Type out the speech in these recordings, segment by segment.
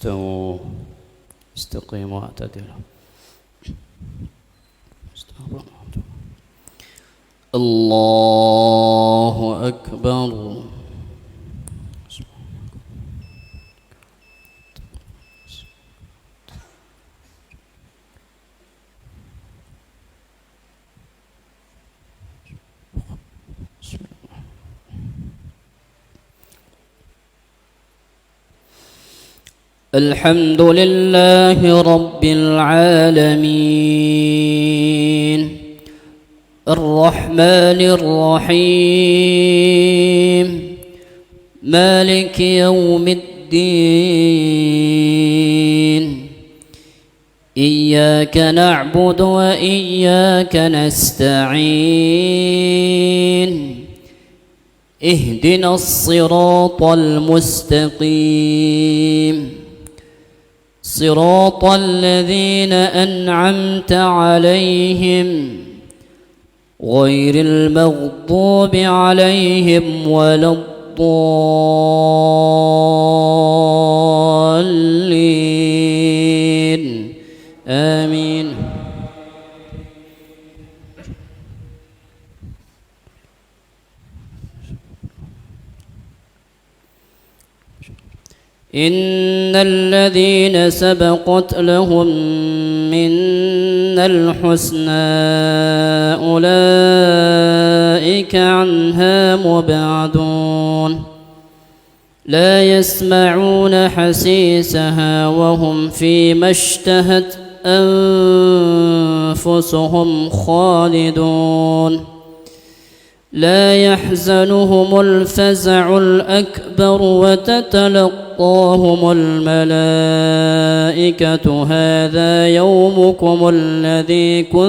استووا استقيموا واعتدلوا. الله أكبر. الحمد لله رب العالمين الرحمن الرحيم مالك يوم الدين إياك نعبد وإياك نستعين اهدنا الصراط المستقيم صراط الذين أنعمت عليهم غير المغضوب عليهم ولا الضالين آمين. إن الذين سبقت لهم منا الحسنى أولئك عنها مبعدون لا يسمعون حسيسها وهم فيما اشتهت أنفسهم خالدون لا يحزنهم الفزع الأكبر وتتلقاهم الملائكة هذا يومكم الذي كنتم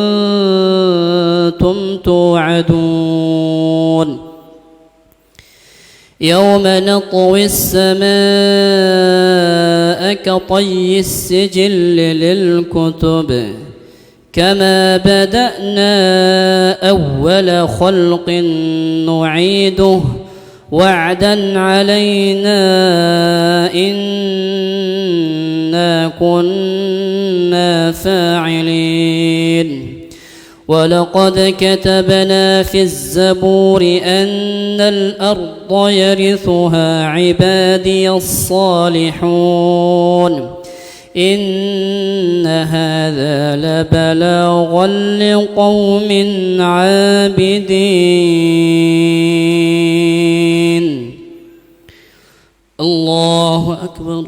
توعدون يوم نطوي السماء كطي السجل للكتب كما بدأنا أول خلق نعيده وعدا علينا إنا كنا فاعلين ولقد كتبنا في الزبور أن الأرض يرثها عبادي الصالحون إن هذا لبلاغا لقوم عابدين. الله أكبر.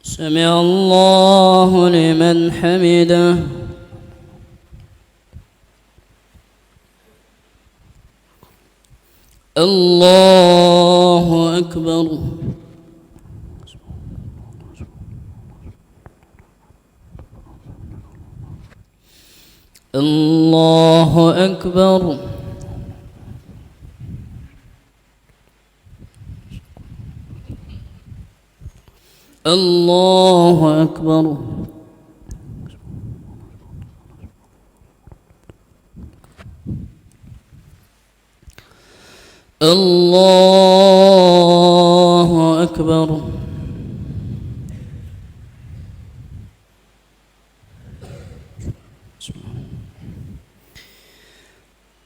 سمع الله لمن حمده. الله أكبر. الله أكبر. الله أكبر. الله أكبر.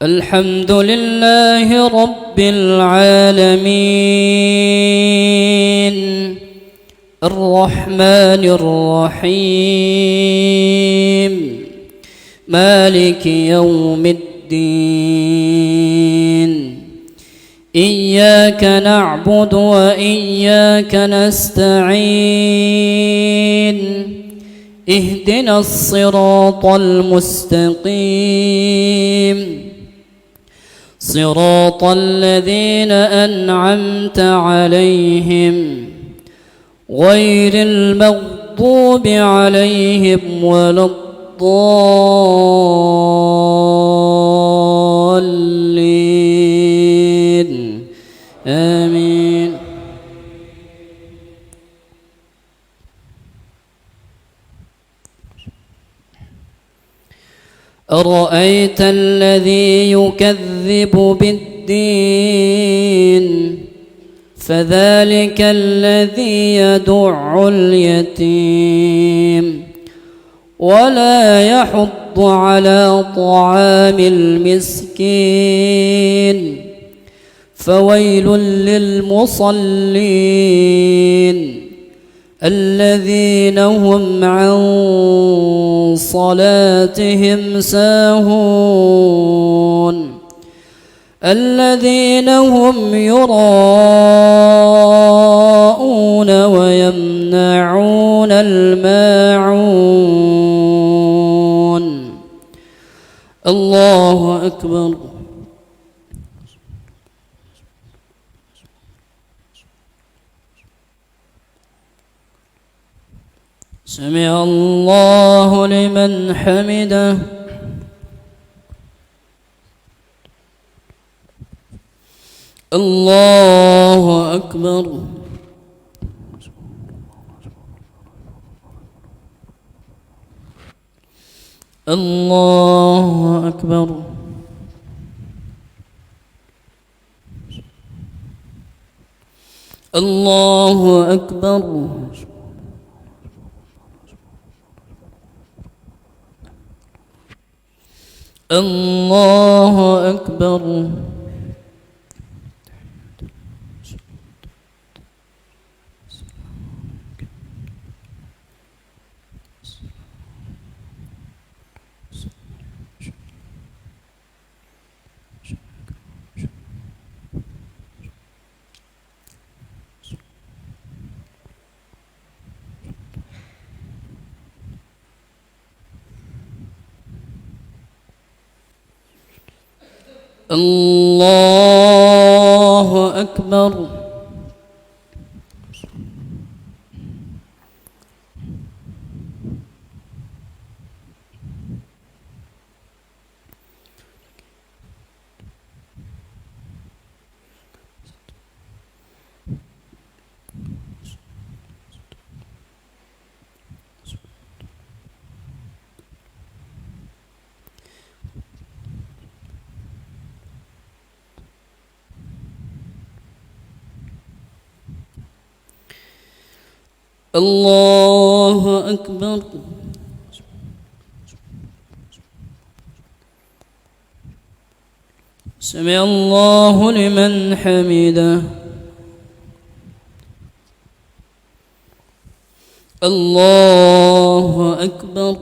الحمد لله رب العالمين الرحمن الرحيم مالك يوم الدين إياك نعبد وإياك نستعين اهدنا الصراط المستقيم صراط الذين أنعمت عليهم غير المغضوب عليهم ولا الضالين آمين. أرأيت الذي يكذب بالدين فذلك الذي يدع اليتيم ولا يحض على طعام المسكين فويل للمصلين الذين هم عن صلاتهم ساهون الذين هم يراءون ويمنعون الماعون. الله أكبر. سمع الله لمن حمده. الله أكبر. الله أكبر. الله أكبر. الله أكبر. الله أكبر. الله أكبر. سمع الله لمن حمده. الله أكبر.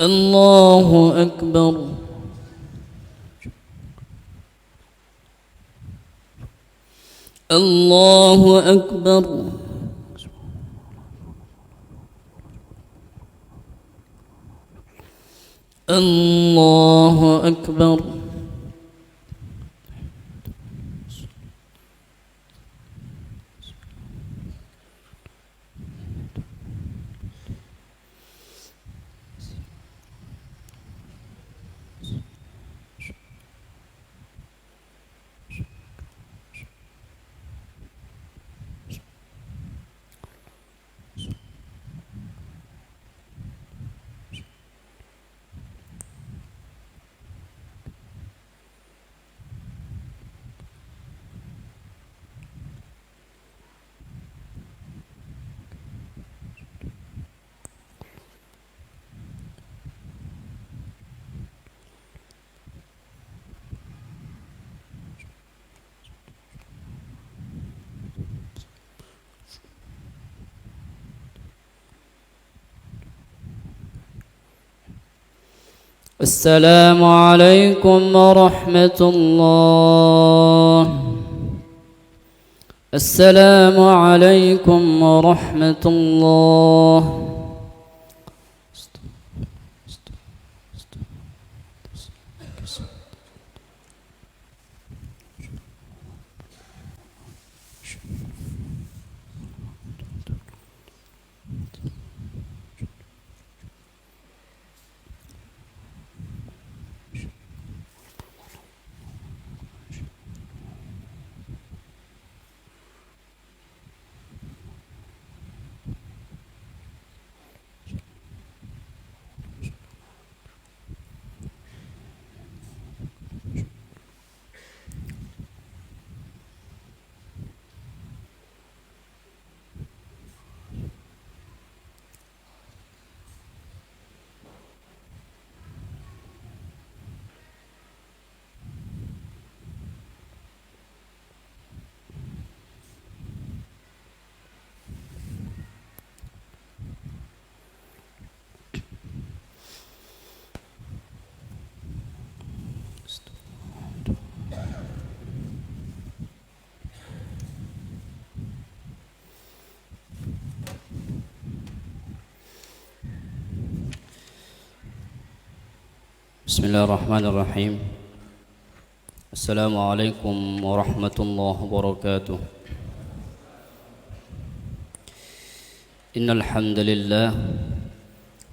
الله أكبر. الله أكبر. الله أكبر. السلام عليكم ورحمة الله. السلام عليكم ورحمة الله. Bismillahirrahmanirrahim. Assalamualaikum warahmatullahi wabarakatuh. Innal hamdalillah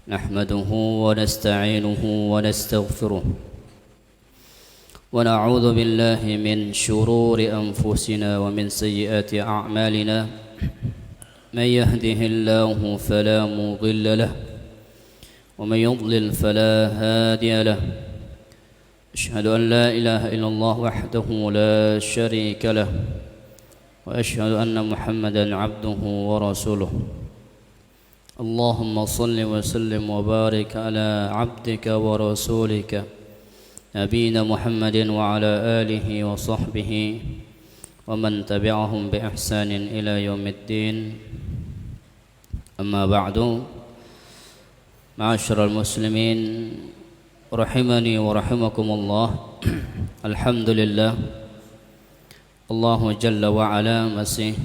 nahmaduhu wa nasta'inuhu wa nastaghfiruh wa na'udzu billahi min shururi anfusina wa min sayyiati a'malina. May yahdihillahu fala mudilla lahu ومن يضلل فلا هادي له أشهد أن لا إله إلا الله وحده لا شريك له وأشهد أن محمدا عبده ورسوله اللهم صل وسلم وبارك على عبدك ورسولك نبينا محمد وعلى آله وصحبه ومن تبعهم بإحسان إلى يوم الدين أما بعد Ma'asyiral muslimin rahimani wa rahimakumullah. Alhamdulillah, Allah Jalla wa Ala masih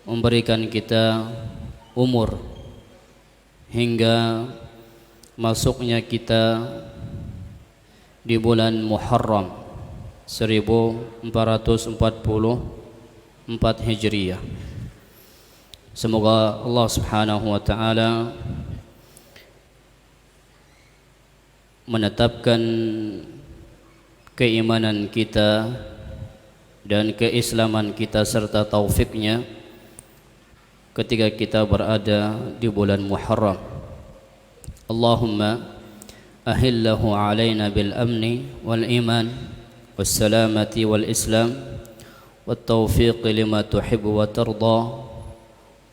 memberikan kita umur hingga masuknya kita di bulan Muharram 1444 Hijriah. Semoga Allah Subhanahu wa taala menetapkan keimanan kita dan keislaman kita serta taufiknya ketika kita berada di bulan Muharram. Allahumma ahillahu alaina bil amni wal iman was salamati wal islam wat taufiq lima tuhibbu wa tarda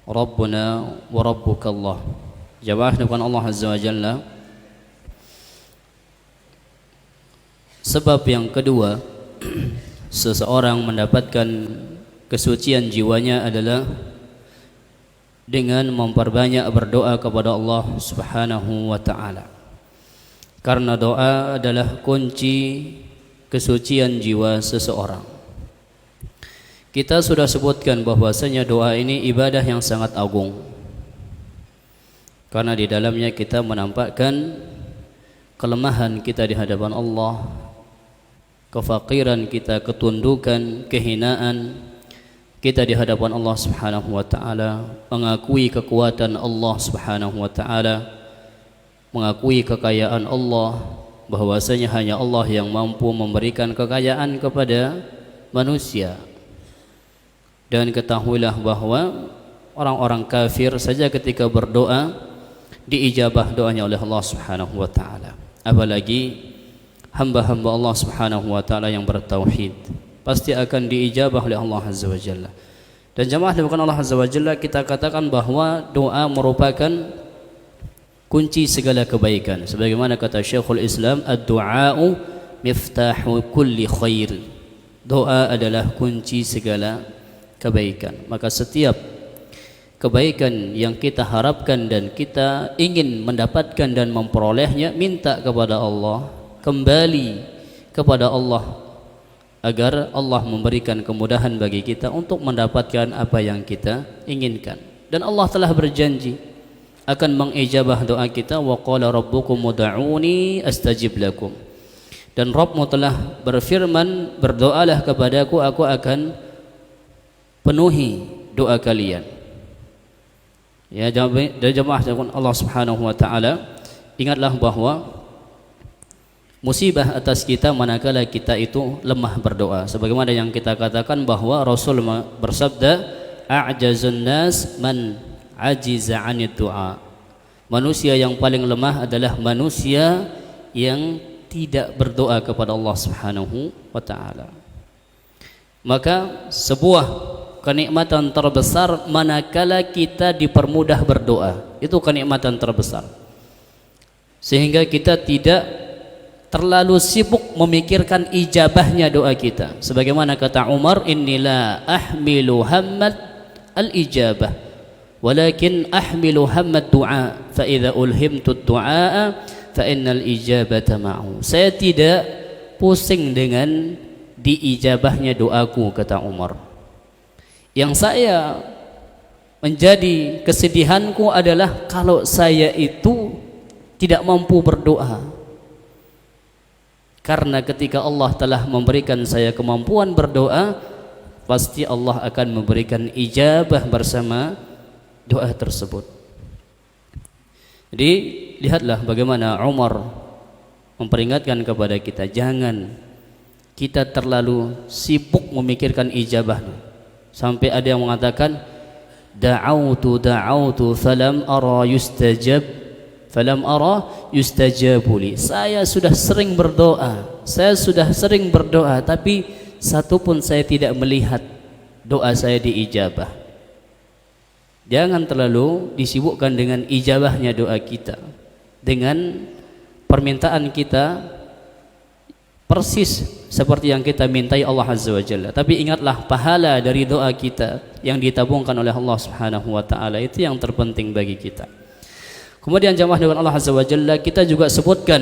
Rabbuna wa rabbuka Allah. Jamaah dengan Allah Azza wa Jalla. Sebab yang kedua seseorang mendapatkan kesucian jiwanya adalah dengan memperbanyak berdoa kepada Allah Subhanahu wa taala. Karena doa adalah kunci kesucian jiwa seseorang. Kita sudah sebutkan bahwasanya doa ini ibadah yang sangat agung. Karena di dalamnya kita menampakkan kelemahan kita di hadapan Allah, kefakiran kita, ketundukan, kehinaan kita di hadapan Allah Subhanahu wa taala, mengakui kekuatan Allah Subhanahu wa taala, mengakui kekayaan Allah, bahwasanya hanya Allah yang mampu memberikan kekayaan kepada manusia. Dan ketahuilah bahwa orang-orang kafir saja ketika berdoa diijabah doanya oleh Allah Subhanahu wa taala. Apalagi hamba-hamba Allah Subhanahu wa taala yang bertauhid pasti akan diijabah oleh Allah Azza wa Jalla. Dan jamaah bukan Allah Azza wa Jalla, kita katakan bahwa doa merupakan kunci segala kebaikan. Sebagaimana kata Syekhul Islam, ad-du'a'u miftahu kulli khair. Doa adalah kunci segala kebaikan. Maka setiap kebaikan yang kita harapkan dan kita ingin mendapatkan dan memperolehnya, minta kepada Allah, kembali kepada Allah agar Allah memberikan kemudahan bagi kita untuk mendapatkan apa yang kita inginkan. Dan Allah telah berjanji akan mengijabah doa kita. Wa qala rabbukum ud'uni astajib lakum. Dan Rabbmu telah berfirman, berdoalah kepadaku, aku akan penuhi doa kalian. Ya jemaah Allah Subhanahu wa taala, ingatlah bahwa musibah atas kita manakala kita itu lemah berdoa. Sebagaimana yang kita katakan bahwa Rasul bersabda, a'jazun nas man ajiza 'anid du'a. Manusia yang paling lemah adalah manusia yang tidak berdoa kepada Allah Subhanahu wa taala. Maka sebuah kenikmatan terbesar manakala kita dipermudah berdoa. Itu kenikmatan terbesar. Sehingga kita tidak terlalu sibuk memikirkan ijabahnya doa kita. Sebagaimana kata Umar, innila ahmilu hammat al-ijabah walakin ahmilu hammat du'a fa idza ulhimtu du'a fa innal ijabata ma'u. Saya tidak pusing dengan diijabahnya doaku, kata Umar. Yang saya menjadi kesedihanku adalah kalau saya itu tidak mampu berdoa. Karena ketika Allah telah memberikan saya kemampuan berdoa, pasti Allah akan memberikan ijabah bersama doa tersebut. Jadi lihatlah bagaimana Umar memperingatkan kepada kita, jangan kita terlalu sibuk memikirkan ijabah. Sampai ada yang mengatakan da'autu falam ara yustajabu li. Saya sudah sering berdoa, tapi satupun saya tidak melihat doa saya diijabah. Jangan terlalu disibukkan dengan ijabahnya doa kita, dengan permintaan kita persis seperti yang kita mintai Allah Azza wa Jalla. Tapi ingatlah, pahala dari doa kita yang ditabungkan oleh Allah Subhanahu wa taala itu yang terpenting bagi kita. Kemudian jamaah dengan Allah Azza wa Jalla, kita juga sebutkan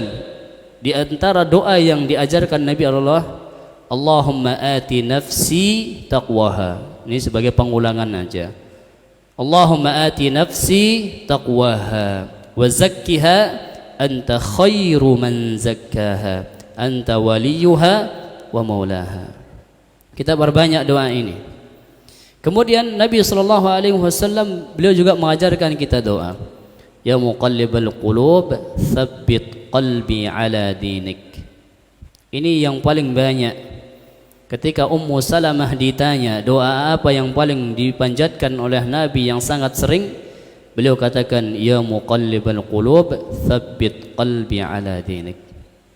di antara doa yang diajarkan Nabi Allah, Allahumma ati nafsi taqwaha. Ini sebagai pengulangan aja. Allahumma ati nafsi taqwaha wa zakkiha anta khairu man zakkaha anta waliyuha wa maulaha. Kita berbanyak doa ini. Kemudian Nabi SAW beliau juga mengajarkan kita doa, ya muqallibal qulub tsabbit qalbi ala dinik. Ini yang paling banyak. Ketika Ummu Salamah ditanya doa apa yang paling dipanjatkan oleh Nabi yang sangat sering, beliau katakan, ya muqallibal qulub tsabbit qalbi ala dinik.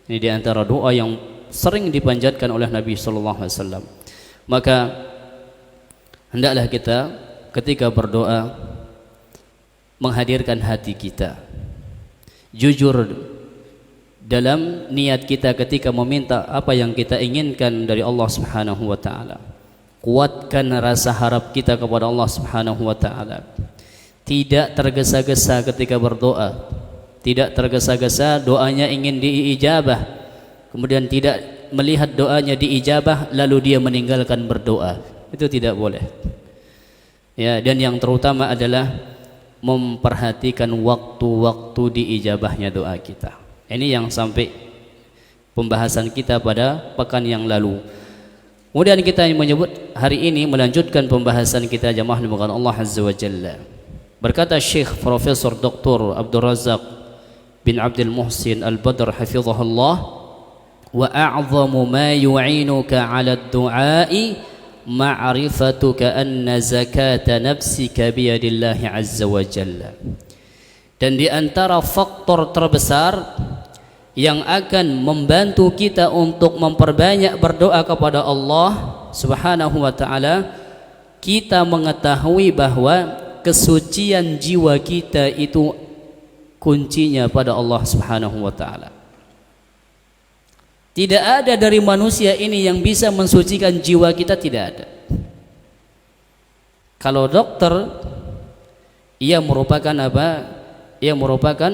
Ini di antara doa yang sering dipanjatkan oleh Nabi sallallahu alaihi wasallam. Maka hendaklah kita ketika berdoa menghadirkan hati kita, jujur dalam niat kita ketika meminta apa yang kita inginkan dari Allah Subhanahu wa taala. Kuatkan rasa harap kita kepada Allah Subhanahu wa taala. Tidak tergesa-gesa ketika berdoa. Tidak tergesa-gesa doanya ingin diijabah, kemudian tidak melihat doanya diijabah lalu dia meninggalkan berdoa. Itu tidak boleh. Ya, dan yang terutama adalah memperhatikan waktu-waktu diijabahnya doa kita. Ini yang sampai pembahasan kita pada pekan yang lalu. Kemudian kita menyebut hari ini melanjutkan pembahasan kita jamaah dimulakan Allah Azza wa Jalla. Berkata Syekh Profesor Dr. Abdul Razak bin Abdul Muhsin Al-Badr hafizahullah, wa a'zamu ma yu'inuka 'ala ad-du'a'i ma'rifatuka anna zakata nafsika biyadillahi Azza wa Jalla. Dan di antara faktor terbesar yang akan membantu kita untuk memperbanyak berdoa kepada Allah Subhanahu wa taala, kita mengetahui bahwa kesucian jiwa kita itu kuncinya pada Allah Subhanahu wa taala. Tidak ada dari manusia ini yang bisa mensucikan jiwa kita, tidak ada. Kalau dokter, ia merupakan apa? Ia merupakan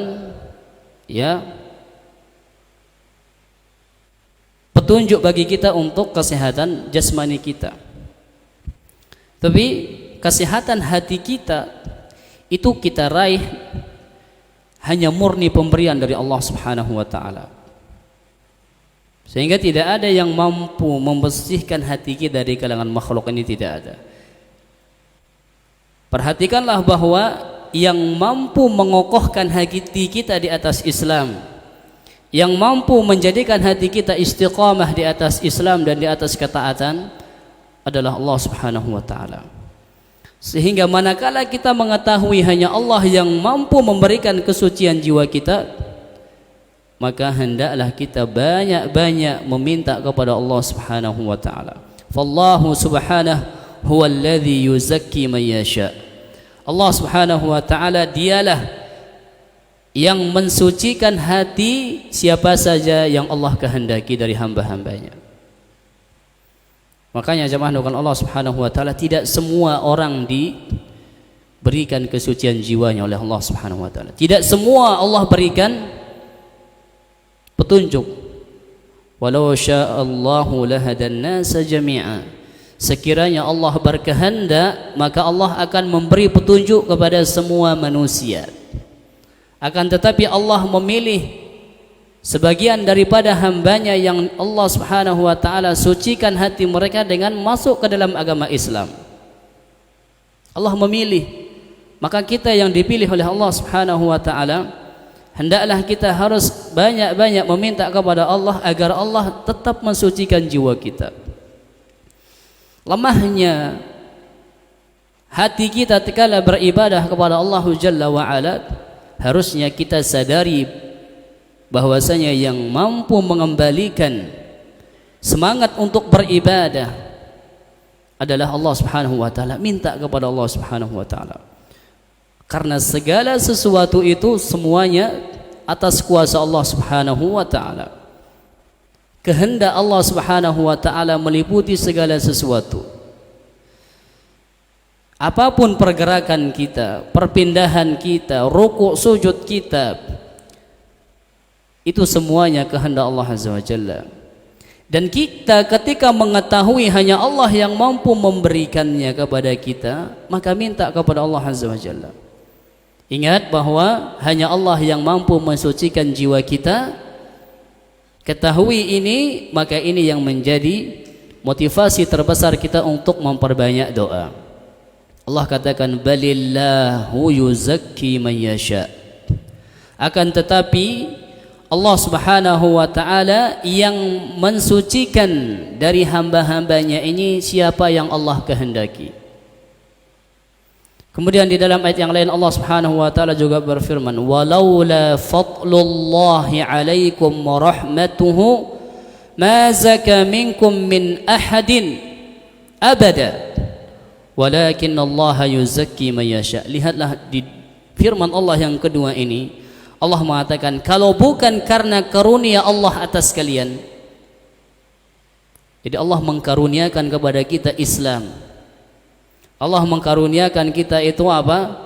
petunjuk bagi kita untuk kesehatan jasmani kita. Tapi kesehatan hati kita itu kita raih hanya murni pemberian dari Allah Subhanahu wa taala. Sehingga tidak ada yang mampu membersihkan hati kita dari kalangan makhluk ini, tidak ada. Perhatikanlah bahwa yang mampu mengokohkan hati kita di atas Islam, yang mampu menjadikan hati kita istiqamah di atas Islam dan di atas ketaatan adalah Allah Subhanahu wa taala. Sehingga manakala kita mengetahui hanya Allah yang mampu memberikan kesucian jiwa kita, maka hendaklah kita banyak-banyak meminta kepada Allah Subhanahu wa taala. Fallahu subhanahu huwallazi yuzakki man yasha. Allah Subhanahu wa taala dialah yang mensucikan hati siapa saja yang Allah kehendaki dari hamba-hambanya. Makanya jemaah doakan Allah Subhanahu wa taala, tidak semua orang diberikan kesucian jiwanya oleh Allah Subhanahu wa taala. Tidak semua Allah berikan petunjuk. Walau sya'allahu lahadan nasa jami'a. Sekiranya Allah berkehendak, maka Allah akan memberi petunjuk kepada semua manusia. Akan tetapi Allah memilih sebagian daripada hambanya yang Allah Subhanahu wa ta'ala sucikan hati mereka dengan masuk ke dalam agama Islam. Allah memilih, maka kita yang dipilih oleh Allah Subhanahu wa ta'ala, hendaklah kita harus banyak-banyak meminta kepada Allah agar Allah tetap mensucikan jiwa kita. Lemahnya hati kita tatkala beribadah kepada Allah Jalla wa Ala, harusnya kita sadari bahwasanya yang mampu mengembalikan semangat untuk beribadah adalah Allah Subhanahu wa ta'ala. Minta kepada Allah Subhanahu wa ta'ala, karena segala sesuatu itu semuanya atas kuasa Allah Subhanahu wa ta'ala. Kehendak Allah Subhanahu wa ta'ala meliputi segala sesuatu. Apapun pergerakan kita, perpindahan kita, rukuk sujud kita, itu semuanya kehendak Allah Azza wa Jalla. Dan kita ketika mengetahui hanya Allah yang mampu memberikannya kepada kita, maka minta kepada Allah Azza wa Jalla. Ingat bahwa hanya Allah yang mampu mensucikan jiwa kita. Ketahui ini, maka ini yang menjadi motivasi terbesar kita untuk memperbanyak doa. Allah katakan balillahu yuzakki man yasha. Akan tetapi Allah Subhanahu wa ta'ala yang mensucikan dari hamba-hambanya ini siapa yang Allah kehendaki. Kemudian di dalam ayat yang lain Allah Subhanahu wa ta'ala juga berfirman, walaula fadlullahi alaikum wa rahmatuhu ma zaka minkum min ahadin abada walakin Allah yuzakki man yasha. Lihatlah di firman Allah yang kedua ini, Allah mengatakan kalau bukan karena karunia Allah atas kalian. Jadi Allah mengkaruniakan kepada kita Islam, Allah mengkaruniakan kita itu apa?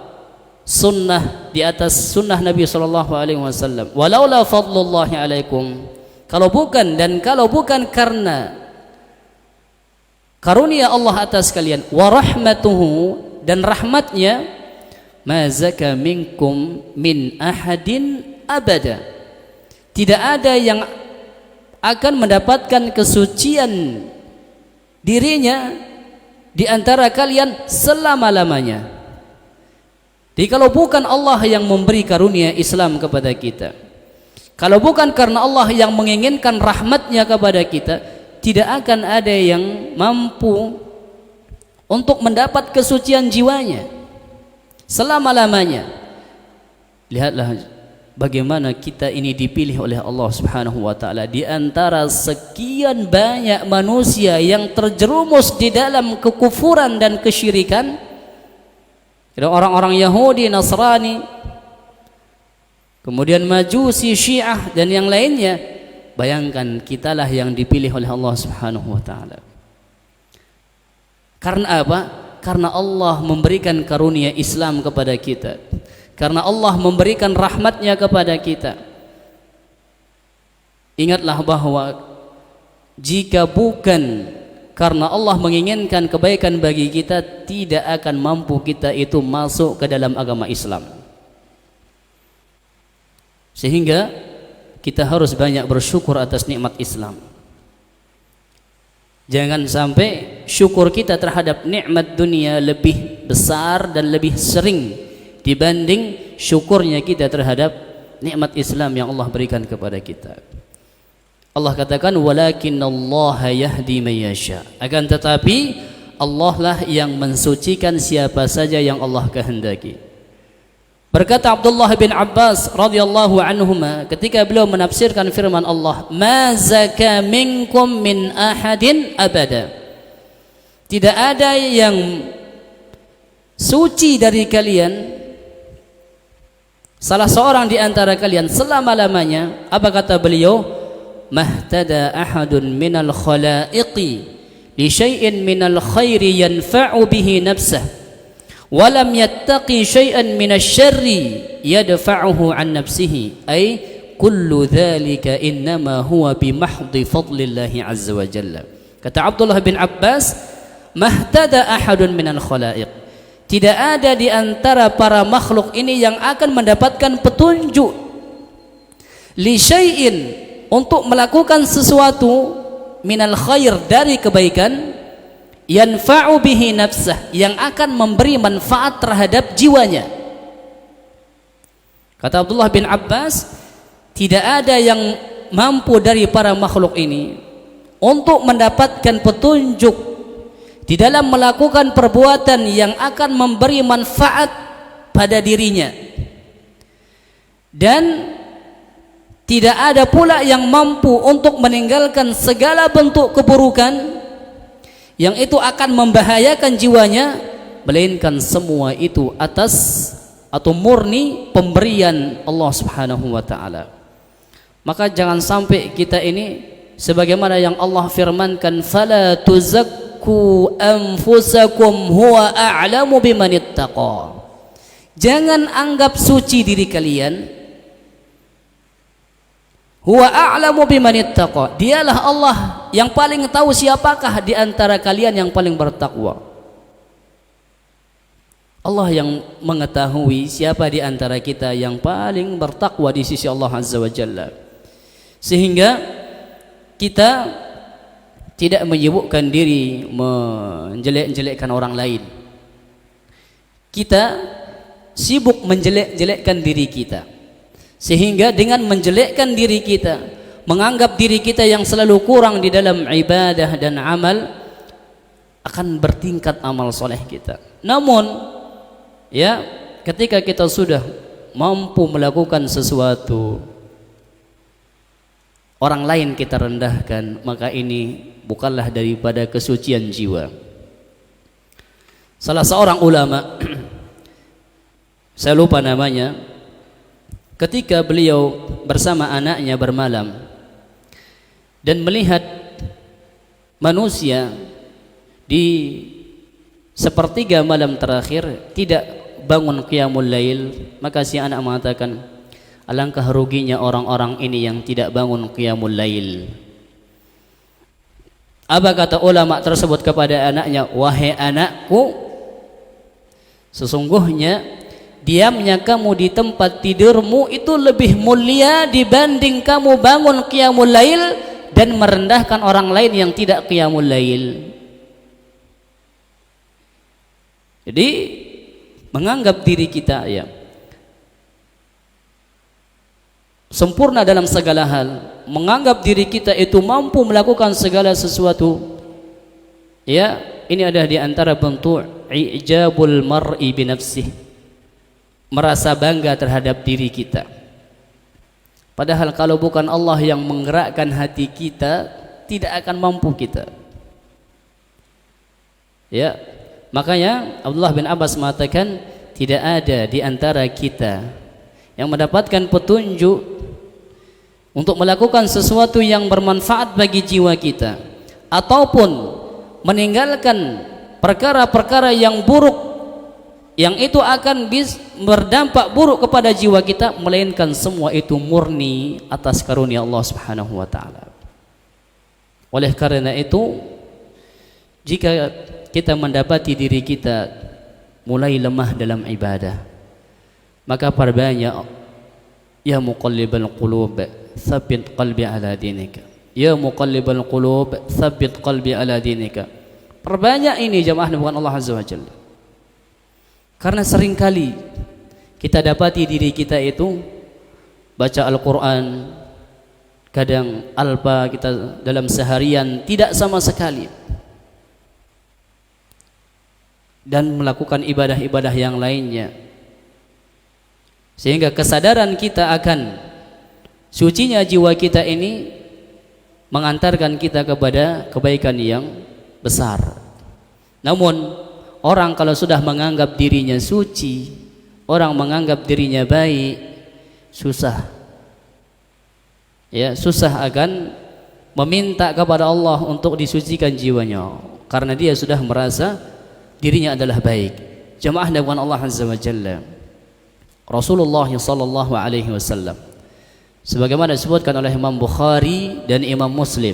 Sunnah di atas sunnah Nabi SAW. Walaula fadlullahi alaikum, kalau bukan karena karunia Allah atas kalian, wa rahmatuhu, dan rahmatnya, ma zaka minkum min ahadin abada, tidak ada yang akan mendapatkan kesucian dirinya di antara kalian selama-lamanya. Jadi kalau bukan Allah yang memberi karunia Islam kepada kita, kalau bukan karena Allah yang menginginkan rahmatnya kepada kita, tidak akan ada yang mampu untuk mendapat kesucian jiwanya selama-lamanya. Lihatlah bagaimana kita ini dipilih oleh Allah Subhanahu wa ta'ala di antara sekian banyak manusia yang terjerumus di dalam kekufuran dan kesyirikan. Orang-orang Yahudi, Nasrani, kemudian Majusi, Syiah dan yang lainnya. Bayangkan kitalah yang dipilih oleh Allah Subhanahu wa ta'ala. Karena apa? Karena Allah memberikan karunia Islam kepada kita, karena Allah memberikan rahmatnya kepada kita. Ingatlah bahwa jika bukan karena Allah menginginkan kebaikan bagi kita, tidak akan mampu kita itu masuk ke dalam agama Islam. Sehingga kita harus banyak bersyukur atas nikmat Islam. Jangan sampai syukur kita terhadap nikmat dunia lebih besar dan lebih sering dibanding syukurnya kita terhadap nikmat Islam yang Allah berikan kepada kita. Allah katakan walakinallaha yahdi man yasha. Akan tetapi Allah lah yang mensucikan siapa saja yang Allah kehendaki. Berkata Abdullah bin Abbas radhiyallahu anhuma ketika beliau menafsirkan firman Allah, ma zaka minkum min ahadin abada, tidak ada yang suci dari kalian, salah seorang di antara kalian selama-lamanya. Apa kata beliau? Mahtada ahadun minal khalaiqi li syai'in minal khairi yanfa'u bihi nafsah walam yattaqi syai'an minasyarri yadfa'uhu an nafsihi, ay kullu dhalika innama huwa bimahdhi fadlillahi azza wa jalla. Kata Abdullah bin Abbas, mahtada ahadun minal khalaiq, tidak ada di antara para makhluk ini yang akan mendapatkan petunjuk li syai'in, untuk melakukan sesuatu, minal khair, dari kebaikan, yanfa'u bihi nafsah, yang akan memberi manfaat terhadap jiwanya. Kata Abdullah bin Abbas, tidak ada yang mampu dari para makhluk ini untuk mendapatkan petunjuk di dalam melakukan perbuatan yang akan memberi manfaat pada dirinya, dan tidak ada pula yang mampu untuk meninggalkan segala bentuk keburukan yang itu akan membahayakan jiwanya, melainkan semua itu atas atau murni pemberian Allah Subhanahu wa taala. Maka jangan sampai kita ini sebagaimana yang Allah firmankan, fala tuzakku anfusakum huwa a'lamu bimanittaqa. Jangan anggap suci diri kalian. Huwa a'lamu bimanittaqa. Dialah Allah yang paling tahu siapakah di antara kalian yang paling bertakwa. Allah yang mengetahui siapa di antara kita yang paling bertakwa di sisi Allah Azza wa Jalla. Sehingga kita tidak menyibukkan diri menjelek-jelekkan orang lain. Kita sibuk menjelek-jelekkan diri kita. Sehingga dengan menjelekkan diri kita, menganggap diri kita yang selalu kurang di dalam ibadah dan amal, akan bertingkat amal soleh kita. Namun ya, ketika kita sudah mampu melakukan sesuatu, orang lain kita rendahkan, maka ini bukanlah daripada kesucian jiwa. Salah seorang ulama, saya lupa namanya, ketika beliau bersama anaknya bermalam dan melihat manusia di sepertiga malam terakhir tidak bangun qiyamul lail, maka si anak mengatakan, alangkah ruginya orang-orang ini yang tidak bangun qiyamul lail. Apa kata ulama tersebut kepada anaknya? Wahai anakku, sesungguhnya diamnya kamu di tempat tidurmu itu lebih mulia dibanding kamu bangun qiyamul lail dan merendahkan orang lain yang tidak qiyamul lail. Jadi menganggap diri kita ya sempurna dalam segala hal, menganggap diri kita itu mampu melakukan segala sesuatu, ya, ini adalah di antara bentuk ijabul mar'i bi nafsihi, merasa bangga terhadap diri kita. Padahal kalau bukan Allah yang menggerakkan hati kita, tidak akan mampu kita. Ya, makanya Abdullah bin Abbas mengatakan, tidak ada di antara kita yang mendapatkan petunjuk untuk melakukan sesuatu yang bermanfaat bagi jiwa kita, ataupun meninggalkan perkara-perkara yang buruk yang itu akan berdampak buruk kepada jiwa kita, melainkan semua itu murni atas karunia Allah Subhanahu wa taala. Oleh karena itu, jika kita mendapati diri kita mulai lemah dalam ibadah, maka perbanyak, ya muqallibal qulub tsabbit qalbi ala dinika, ya muqallibal qulub tsabbit qalbi ala dinika. Perbanyak ini jemaah bukan Allah Azza wa Jalla. Karena seringkali kita dapati diri kita itu baca Al-Quran, kadang alpa kita dalam seharian tidak sama sekali, dan melakukan ibadah-ibadah yang lainnya, sehingga kesadaran kita akan sucinya jiwa kita ini mengantarkan kita kepada kebaikan yang besar. Namun orang kalau sudah menganggap dirinya suci, orang menganggap dirinya baik, susah. Ya, susah akan meminta kepada Allah untuk disucikan jiwanya, karena dia sudah merasa dirinya adalah baik. Jemaah dengan Allah Azza wa Jalla, Rasulullah sallallahu alaihi wasallam sebagaimana disebutkan oleh Imam Bukhari dan Imam Muslim,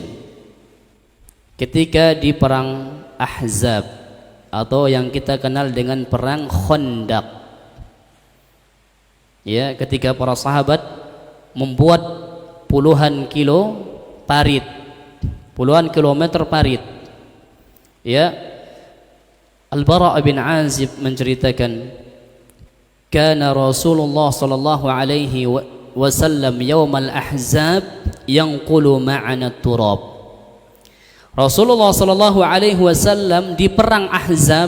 ketika di perang Ahzab atau yang kita kenal dengan perang Khandaq, ya, ketika para sahabat membuat puluhan kilo parit, puluhan kilometer parit. Ya, Al-Bara' bin Azib menceritakan, kana Rasulullah sallallahu alaihi wasallam yaumal ahzab yanqulu ma'ana turab. Rasulullah sallallahu alaihi wasallam di perang Ahzab,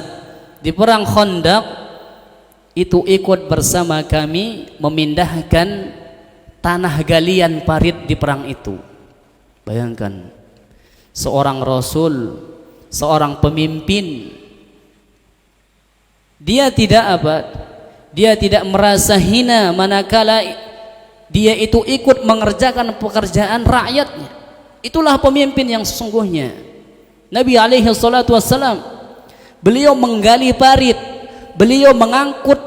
di perang Khandaq itu ikut bersama kami memindahkan tanah galian parit di perang itu. Bayangkan, seorang Rasul, seorang pemimpin, dia tidak apa? Dia tidak merasa hina manakala dia itu ikut mengerjakan pekerjaan rakyatnya. Itulah pemimpin yang sesungguhnya. Nabi alaihi salatu wassalam, beliau menggali parit, beliau mengangkut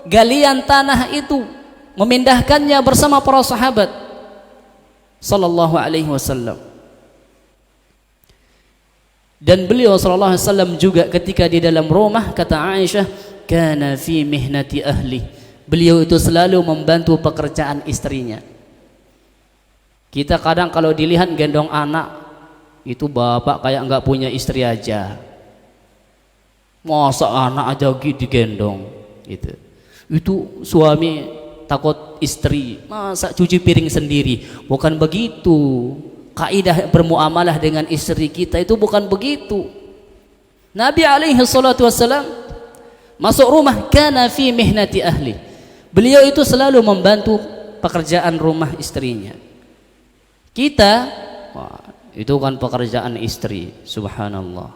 galian tanah itu, memindahkannya bersama para sahabat sallallahu alaihi wasallam. Dan beliau sallallahu alaihi wasallam juga ketika di dalam rumah, kata Aisyah, kana fi mihnati ahli, beliau itu selalu membantu pekerjaan istrinya. Kita kadang kalau dilihat gendong anak, itu bapak kayak nggak punya istri aja, masa anak aja digendong gitu. Itu suami takut istri masa cuci piring sendiri. Bukan begitu kaidah bermuamalah dengan istri kita, itu bukan begitu. Nabi alaihi salatu wassalam masuk rumah, kana fi mihnati ahli, beliau itu selalu membantu pekerjaan rumah istrinya. Kita, wah, itu kan pekerjaan istri, subhanallah.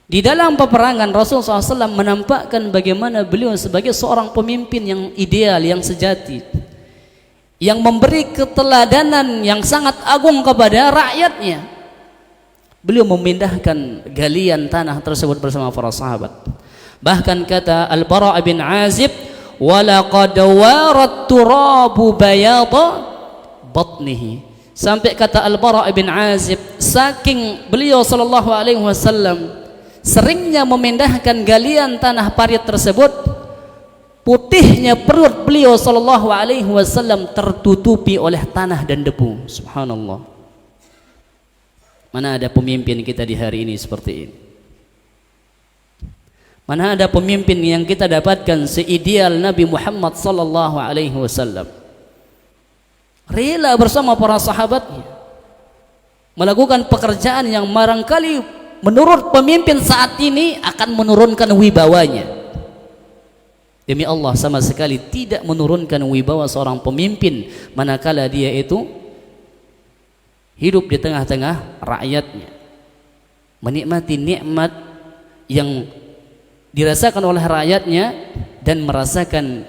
Di dalam peperangan Rasulullah SAW menampakkan bagaimana beliau sebagai seorang pemimpin yang ideal, yang sejati, yang memberi keteladanan yang sangat agung kepada rakyatnya. Beliau memindahkan galian tanah tersebut bersama para sahabat. Bahkan kata Al-Bara' bin Azib, walaqad warat turabu bayada batnihi, sampai kata Al-Bara' bin Azib, saking beliau sallallahu alaihi wasallam seringnya memindahkan galian tanah parit tersebut, putihnya perut beliau sallallahu alaihi wasallam tertutupi oleh tanah dan debu. Subhanallah. Mana ada pemimpin kita di hari ini seperti ini? Mana ada pemimpin yang kita dapatkan seideal Nabi Muhammad sallallahu alaihi wasallam, rela bersama para sahabatnya melakukan pekerjaan yang barangkali menurut pemimpin saat ini akan menurunkan wibawanya. Demi Allah, sama sekali tidak menurunkan wibawa seorang pemimpin manakala dia itu hidup di tengah-tengah rakyatnya, menikmati nikmat yang dirasakan oleh rakyatnya dan merasakan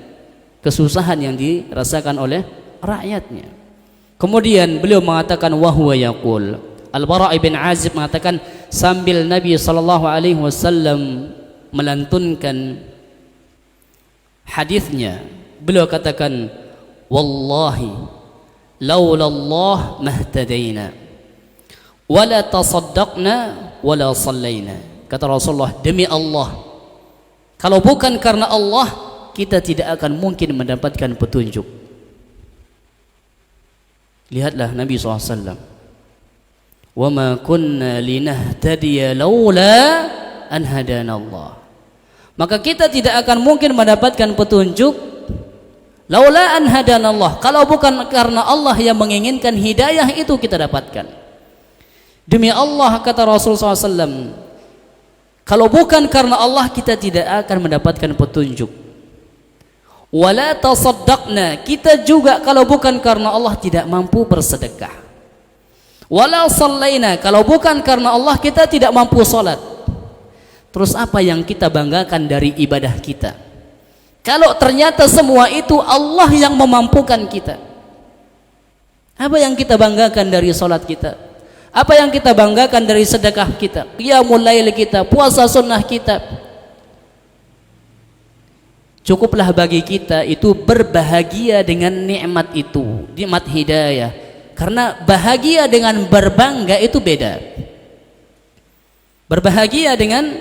kesusahan yang dirasakan oleh rakyatnya. Kemudian beliau mengatakan, wa huwa yaqul, Al-Bara' bin Azib mengatakan sambil Nabi sallallahu alaihi wasallam melantunkan hadisnya, beliau katakan, wallahi laula Allah mahtadaina wala tasaddaqna wala sallaina. Kata Rasulullah, demi Allah, kalau bukan karena Allah, kita tidak akan mungkin mendapatkan petunjuk. Lihatlah Nabi SAW, wa ma kunna linahtadiya laula an hadana Allah, maka kita tidak akan mungkin mendapatkan petunjuk laula an hadana Allah, kalau bukan karena Allah yang menginginkan hidayah itu kita dapatkan. Demi Allah, kata Rasulullah SAW, kalau bukan karena Allah, kita tidak akan mendapatkan petunjuk. Wala tasaddaqna, kita juga kalau bukan karena Allah tidak mampu bersedekah. Wala sallaina, kalau bukan karena Allah kita tidak mampu salat. Terus apa yang kita banggakan dari ibadah kita? Kalau ternyata semua itu Allah yang memampukan kita. Apa yang kita banggakan dari salat kita? Apa yang kita banggakan dari sedekah kita, qiyamul lail kita, puasa sunnah kita? Cukuplah bagi kita itu berbahagia dengan nikmat itu, nikmat hidayah. Karena bahagia dengan berbangga itu beda. Berbahagia dengan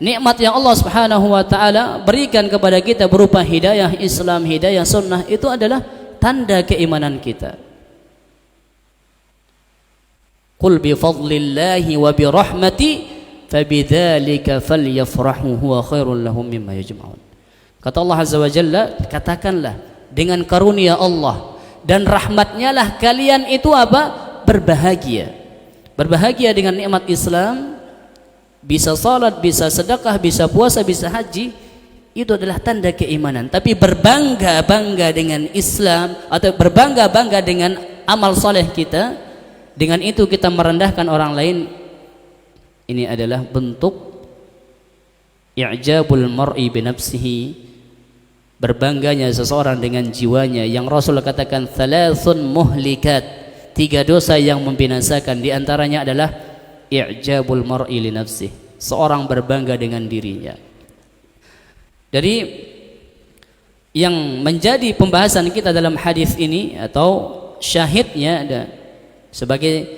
nikmat yang Allah Subhanahu wa taala berikan kepada kita berupa hidayah Islam, hidayah sunnah, itu adalah tanda keimanan kita. qul bi fadlillahi wa bi rahmati fabidzalika falyafrahu huwa khairul lahum mimma yajma'un. Kata Allah Azza wa Jalla, katakanlah dengan karunia Allah dan rahmatnya lah kalian itu apa? Berbahagia. Berbahagia dengan nikmat Islam, bisa salat, bisa sedekah, bisa puasa, bisa haji, itu adalah tanda keimanan. Tapi berbangga-bangga dengan Islam atau berbangga-bangga dengan amal soleh kita, dengan itu kita merendahkan orang lain, ini adalah bentuk i'jabul mar'i binafsihi, berbangganya seseorang dengan jiwanya, yang Rasul katakan thalathun muhlikat, 3 dosa yang membinasakan, diantaranya adalah i'jabul mar'i li nafsih, seorang berbangga dengan dirinya. Jadi yang menjadi pembahasan kita dalam hadis ini atau syahidnya ada sebagai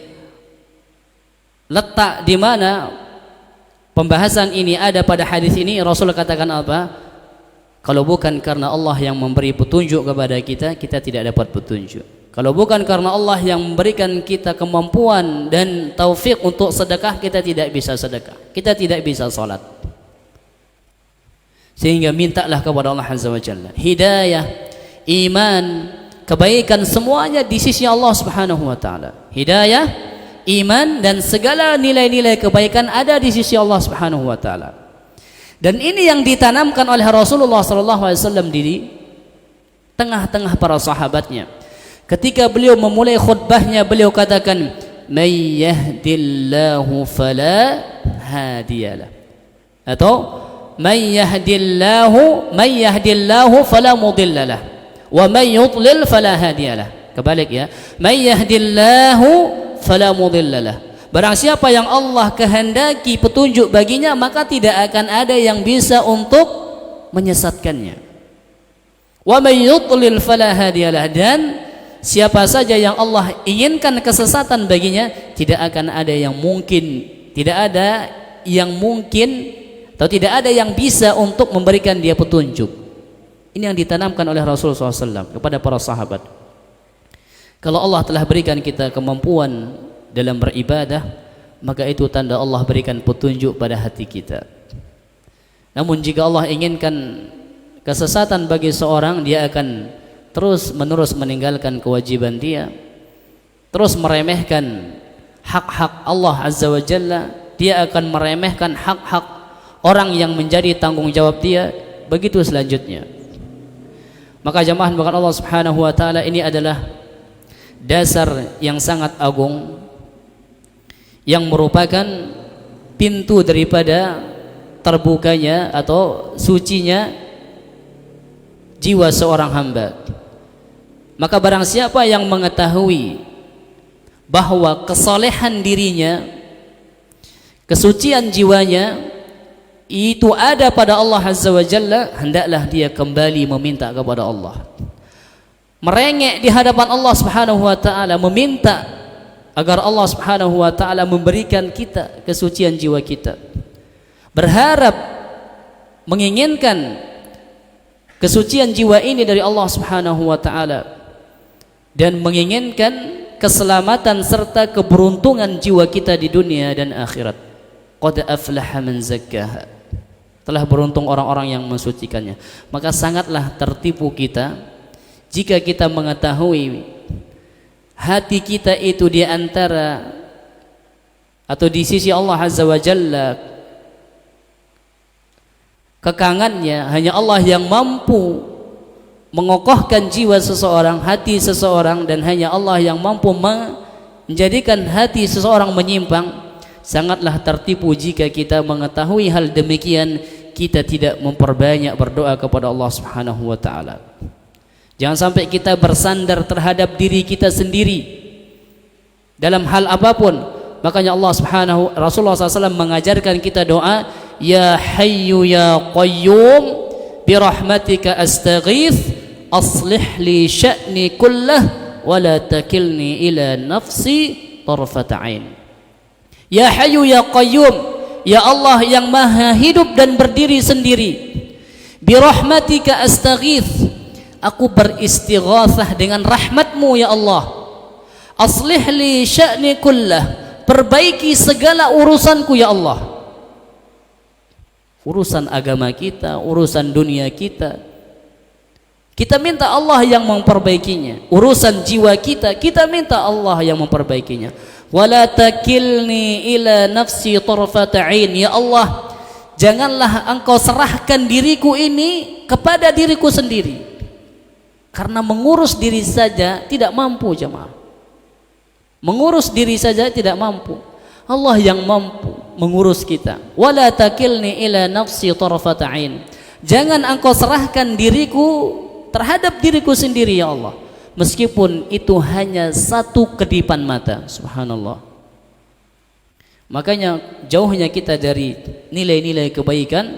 letak di mana pembahasan ini ada pada hadis ini, Rasul katakan apa? Kalau bukan karena Allah yang memberi petunjuk kepada kita, kita tidak dapat petunjuk. Kalau bukan karena Allah yang memberikan kita kemampuan dan taufik untuk sedekah, kita tidak bisa sedekah, kita tidak bisa salat. Sehingga mintalah kepada Allah Azza wa Jalla hidayah, iman, kebaikan, semuanya di sisi Allah Subhanahu wa taala. Hidayah, iman dan segala nilai-nilai kebaikan ada di sisi Allah Subhanahu wa taala. Dan ini yang ditanamkan oleh Rasulullah sallallahu alaihi wasallam di tengah-tengah para sahabatnya. Ketika beliau memulai khutbahnya, beliau katakan, "May yahdillahu fala hadiyalah." Atau "May yahdillahu fala mudhillalah wa may yudlil fala hadiyalah." Kebalik ya. "May yahdillahu fala mudhillalah." Barang siapa yang Allah kehendaki petunjuk baginya, maka tidak akan ada yang bisa untuk menyesatkannya. "Wa may yudlil fala hadiyalah." Dan siapa saja yang Allah inginkan kesesatan baginya, tidak akan ada yang mungkin, tidak ada yang mungkin atau tidak ada yang bisa untuk memberikan dia petunjuk. Ini yang ditanamkan oleh Rasulullah SAW kepada para sahabat. Kalau Allah telah berikan kita kemampuan dalam beribadah, maka itu tanda Allah berikan petunjuk pada hati kita. Namun jika Allah inginkan kesesatan bagi seorang, dia akan terus menerus meninggalkan kewajiban dia, terus meremehkan hak-hak Allah Azza wa Jalla, dia akan meremehkan hak-hak orang yang menjadi tanggung jawab dia, begitu selanjutnya. Maka jamaah bukan Allah Subhanahu wa taala, ini adalah dasar yang sangat agung yang merupakan pintu daripada terbukanya atau sucinya jiwa seorang hamba. Maka barang siapa yang mengetahui bahwa kesalehan dirinya, kesucian jiwanya itu ada pada Allah Azza wa Jalla, hendaklah dia kembali meminta kepada Allah, merengek di hadapan Allah Subhanahu wa taala, meminta agar Allah Subhanahu wa taala memberikan kita kesucian jiwa kita, berharap, menginginkan kesucian jiwa ini dari Allah Subhanahu wa taala, dan menginginkan keselamatan serta keberuntungan jiwa kita di dunia dan akhirat. Qad aflaha man zakkaha, telah beruntung orang-orang yang mensucikannya. Maka sangatlah tertipu kita jika kita mengetahui hati kita itu di antara atau di sisi Allah Azza wa Jalla kekangannya hanya Allah yang mampu mengokohkan jiwa seseorang, hati seseorang, dan hanya Allah yang mampu menjadikan hati seseorang menyimpang. Sangatlah tertipu jika kita mengetahui hal demikian, kita tidak memperbanyak berdoa kepada Allah Subhanahu wa taala. Jangan sampai kita bersandar terhadap diri kita sendiri dalam hal apapun. Makanya Rasulullah SAW mengajarkan kita doa, "Ya Hayyu ya Qayyum bi rahmatika astaghits aslih li sya'ni kullah wa la takilni ila nafsi tarfata ain." Ya Hayyu ya Qayyum, ya Allah yang maha hidup dan berdiri sendiri, bi rahmatika astaghits, aku beristighatsah dengan rahmatmu ya Allah. Aslih li sya'ni kullah, perbaiki segala urusanku ya Allah. Urusan agama kita, urusan dunia kita, kita minta Allah yang memperbaikinya. Urusan jiwa kita, kita minta Allah yang memperbaikinya. Wala takilni ila nafsi tarfata ain. Ya Allah, janganlah engkau serahkan diriku ini kepada diriku sendiri, karena mengurus diri saja tidak mampu jemaah. Mengurus diri saja tidak mampu, Allah yang mampu mengurus kita. Wala takilni ila nafsi tarfata ain. Jangan engkau serahkan diriku terhadap diriku sendiri ya Allah, meskipun itu hanya satu kedipan mata. Subhanallah. Makanya jauhnya kita dari nilai-nilai kebaikan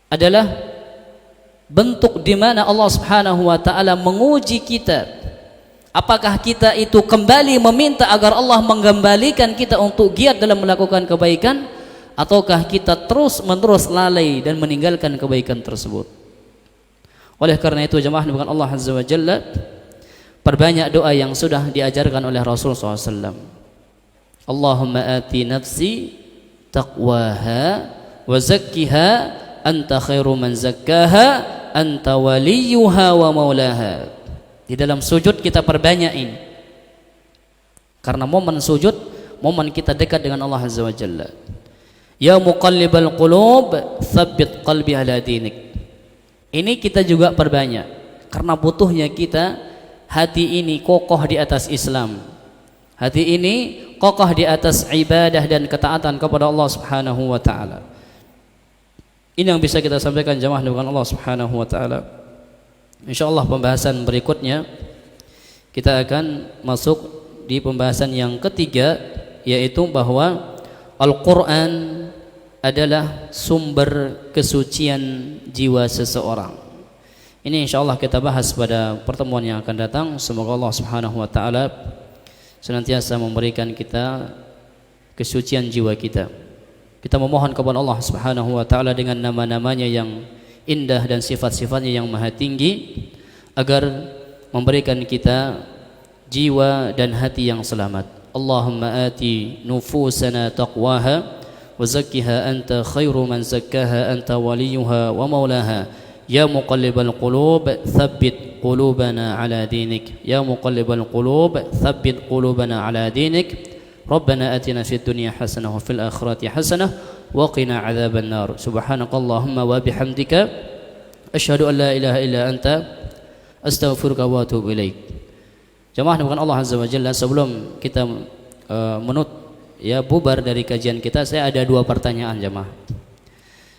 adalah bentuk di mana Allah Subhanahu wa taala menguji kita. Apakah kita itu kembali meminta agar Allah mengembalikan kita untuk giat dalam melakukan kebaikan, ataukah kita terus-menerus lalai dan meninggalkan kebaikan tersebut. Oleh karena itu jemaah bukan Allah Azza wa Jalla, perbanyak doa yang sudah diajarkan oleh Rasul SAW. Allahumma ati nafsi taqwaha wa zakkiha anta khairu man zakkaha anta waliyuha wa maulaha. Di dalam sujud kita perbanyak ini, karena momen sujud momen kita dekat dengan Allah Azza wa Jalla. Ya muqallibal qulub tsabbit qalbi ala dinik. Ini kita juga perbanyak, karena butuhnya kita hati ini kokoh di atas Islam, hati ini kokoh di atas ibadah dan ketaatan kepada Allah Subhanahu wa taala. Ini yang bisa kita sampaikan jemaah dengan Allah Subhanahu wa taala. Insyaallah pembahasan berikutnya kita akan masuk di pembahasan yang ketiga, yaitu bahwa Al-Quran adalah sumber kesucian jiwa seseorang. Ini insyaallah kita bahas pada pertemuan yang akan datang. Semoga Allah Subhanahu wa taala senantiasa memberikan kita kesucian jiwa kita. Kita memohon kepada Allah Subhanahu wa taala dengan nama-namanya yang indah dan sifat-sifatnya yang maha tinggi, agar memberikan kita jiwa dan hati yang selamat. Allahumma ati nufusana taqwaha wa zakkiha anta khairu man zakkaha anta waliyuha wa maulaha. Ya muqallibal qulub thabbit qulubana ala dinik. Ya muqallibal qulub thabbit qulubana ala dinik. Rabbana atina fid dunya hasanah wa fil akhirati hasanah wa qina adzaban nar. Subhanakallahumma wa bihamdika asyhadu an la ilaha illa anta astaghfiruka wa atubu ilaik. Jemaah bukan Allah Azza wa Jalla, sebelum kita bubar dari kajian kita, saya ada dua pertanyaan jemaah.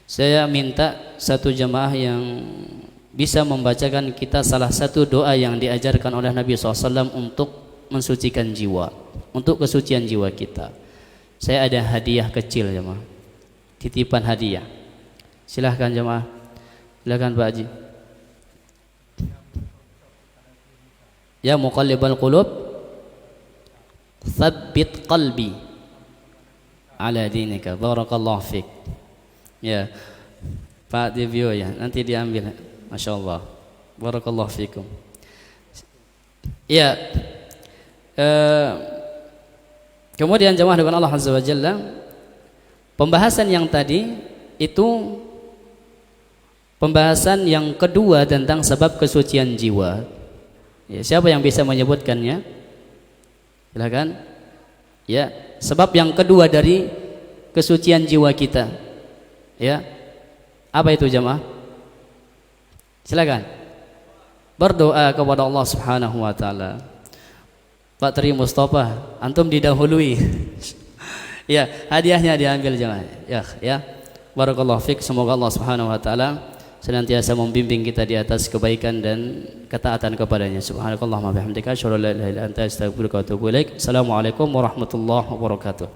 Saya minta satu jemaah yang bisa membacakan kita salah satu doa yang diajarkan oleh Nabi SAW untuk mensucikan jiwa, untuk kesucian jiwa kita. Saya ada hadiah kecil jemaah, titipan hadiah. Silahkan jemaah, silahkan Pak Haji. Ya muqallibal qulub tsabbit qalbi ala dinika. Barakallahu fik. Ya Pak Divyo ya, nanti diambil. Masya Allah. Barakallahu fikum. Ya, kemudian jemaah dengan Allah Azza wa Jalla, pembahasan yang tadi itu pembahasan yang kedua tentang sebab kesucian jiwa. Ya, siapa yang bisa menyebutkannya? Silakan. Ya, sebab yang kedua dari kesucian jiwa kita. Ya. Apa itu jemaah? Silakan. Berdoa kepada Allah Subhanahu wa taala. Pak Tri Mustafa, antum didahului. Ya, hadiahnya diambil jemaah. Ya. Barakallahu fik. Semoga Allah Subhanahu wa taala senantiasa membimbing kita di atas kebaikan dan ketaatan kepadanya. Subhanakallahumma bihamdika asyhadu an la ilaha illa anta astaghfiruka wa atubu ilaik. Assalamualaikum warahmatullahi wabarakatuh.